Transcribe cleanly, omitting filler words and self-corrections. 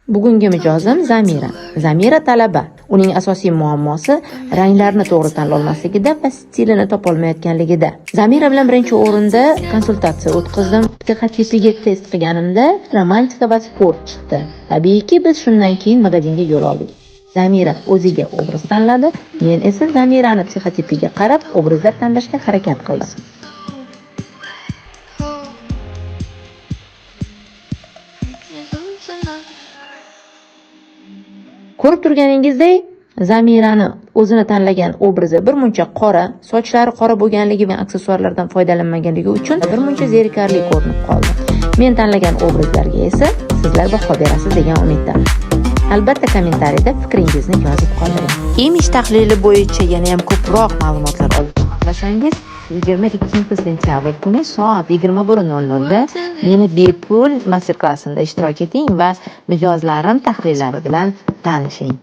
Bugungi mijozim Zamira. Zamira talaba. Uning asosiy muammosi ranglarni to'g'ri tanlolmasligida va stilini topolmayotganligida. Zamira bilan birinchi o'rinda konsultatsiya o'tkazdim. Psixotipiga test qilganimda romantika va sport chiqdi. Tabiiyki, biz shundan keyin magazinga yo'l oldik. Zamira o'ziga obraz tanladi, men esa Zamirani psixotipiga qarab obrazlar tanlashga harakat qildim. Ko'rib turganingizdek, Zamirani o'zini tanlagan obrazi bir muncha qora, sochlari qora bo'lganligi va aksessuarlardan foydalanmaganligi uchun bir muncha zerikarli ko'rinib qoldi. Men tanlagan obrazlarga esa sizlar baho berasiz degan umiddaman. Albatta kommentariyda fikringizni yozib qoldiring. Imij tahlili bo'yicha yana ham ko'proq ma'lumotlar olib xohlasangiz, 22 kuni soat 21:00 da meni bepul master klassida ishtirok eting va mijozlarim tahlillari bilan tanishing.